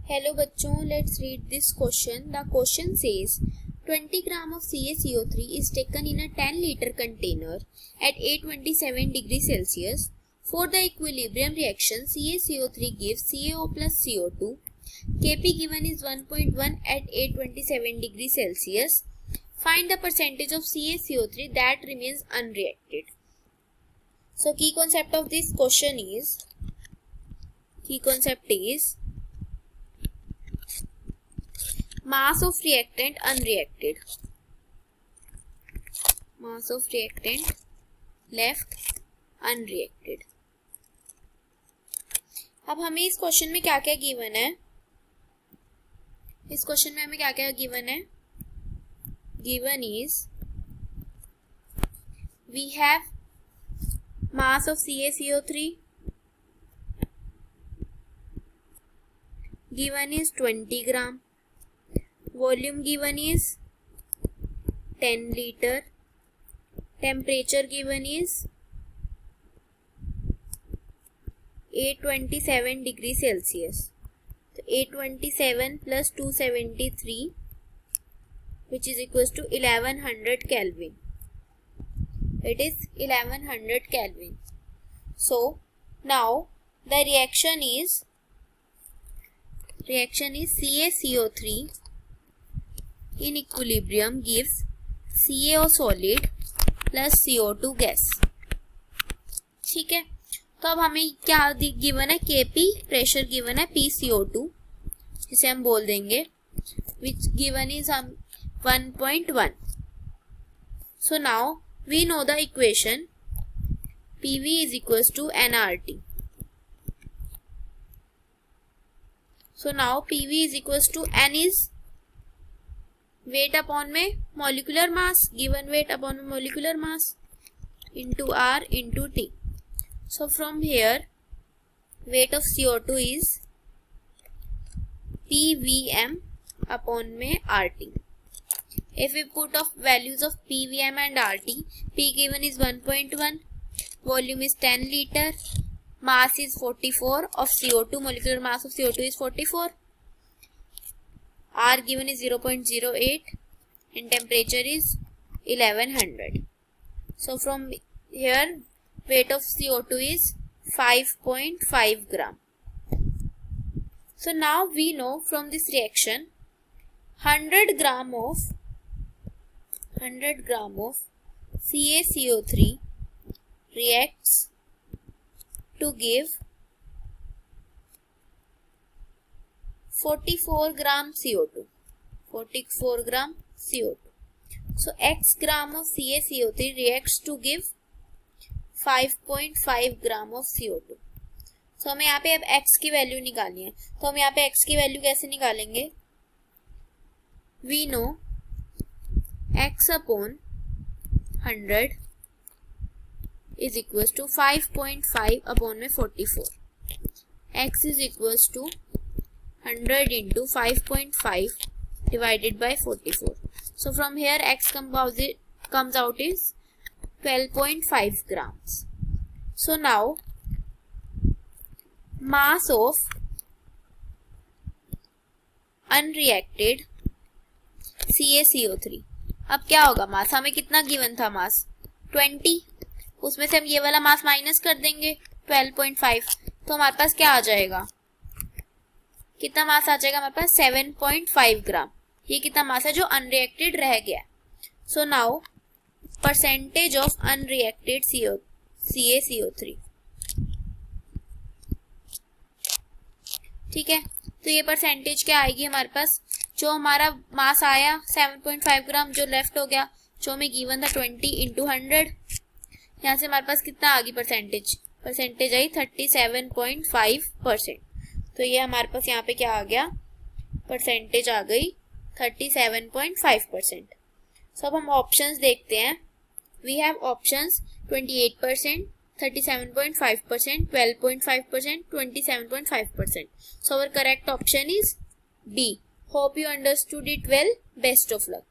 Hello बच्चों, let's read this question. The question says 20 gram of CaCO3 is taken in a 10 liter container at 827 degrees Celsius. For the equilibrium reaction, CaCO3 gives CaO plus CO2. Kp given is 1.1 at 827 degrees Celsius. Find the percentage of CaCO3 that remains unreacted. So key concept of this question is, mass of reactant unreacted, mass of reactant left unreacted. अब हमें इस question में क्या क्या given है, इस question में हमें क्या क्या गिवन है. Given is we have mass of CaCO3 given is 20 gram, volume given is 10 liter, temperature given is 827 degrees Celsius. So 827 plus 273 which is equals to 1100 Kelvin. It is 1100 Kelvin. So now the reaction is CaCO3 in equilibrium gives CaO solid plus CO2 gas. ठीक है, तो अब हमें क्या given है, Kp pressure given है, PCO2 जिसे हम बोल देंगे, which given is 1.1. So now we know the equation PV is equals to nRT. So now PV is equals to N is weight upon में molecular mass, given weight upon molecular mass into R into T. So from here weight of CO2 is PVM upon में RT. If we put of values of PVM and RT, P given is 1.1, volume is 10 liter, mass is 44 of CO2, molecular mass of CO2 is 44, R given is 0.08 and temperature is 1100. So from here weight of CO2 is 5.5 gram. So now we know from this reaction 100 gram of CaCO3 reacts to give 44 gram CO2. 44 gram CO2. So X gram of CaCO3 reacts to give 5.5 gram of CO2. So हमें यहाँ पे अब X की value निकालनी है, तो हम यहाँ पे X की वैल्यू कैसे निकालेंगे. We know X upon 100 is equals to 5.5 upon में 44. X is equals to 100 into 5.5 divided by 44. So from here X comes out is 12.5 grams. So now mass of unreacted CaCO3. अब क्या होगा, मास हमें कितना given था, मास 20, उसमें से हम ये वाला मास माइनस कर देंगे 12.5, तो हमारे पास क्या आ जाएगा, कितना मास आ जाएगा हमारे पास 7.5 ग्राम. ये कितना मास है जो अनरिएक्टेड रह गया. So now percentage of unreacted CaCO3. ठीक है, तो ये परसेंटेज क्या आएगी हमारे पास, जो हमारा मास आया 7.5 ग्राम, जो लेफ्ट हो गया, जो हमें गिवन था 20 इंटू 100, यहाँ से हमारे पास कितना आ गई परसेंटेज आई 37.5%. तो ये हमारे पास यहाँ पे क्या आ गया, परसेंटेज आ गई 37.5%. सो अब हम ऑप्शंस देखते हैं. We have options 28%, 37.5%, 12.5%, 27.5%. So our correct option is D. Hope you understood it well. Best of luck.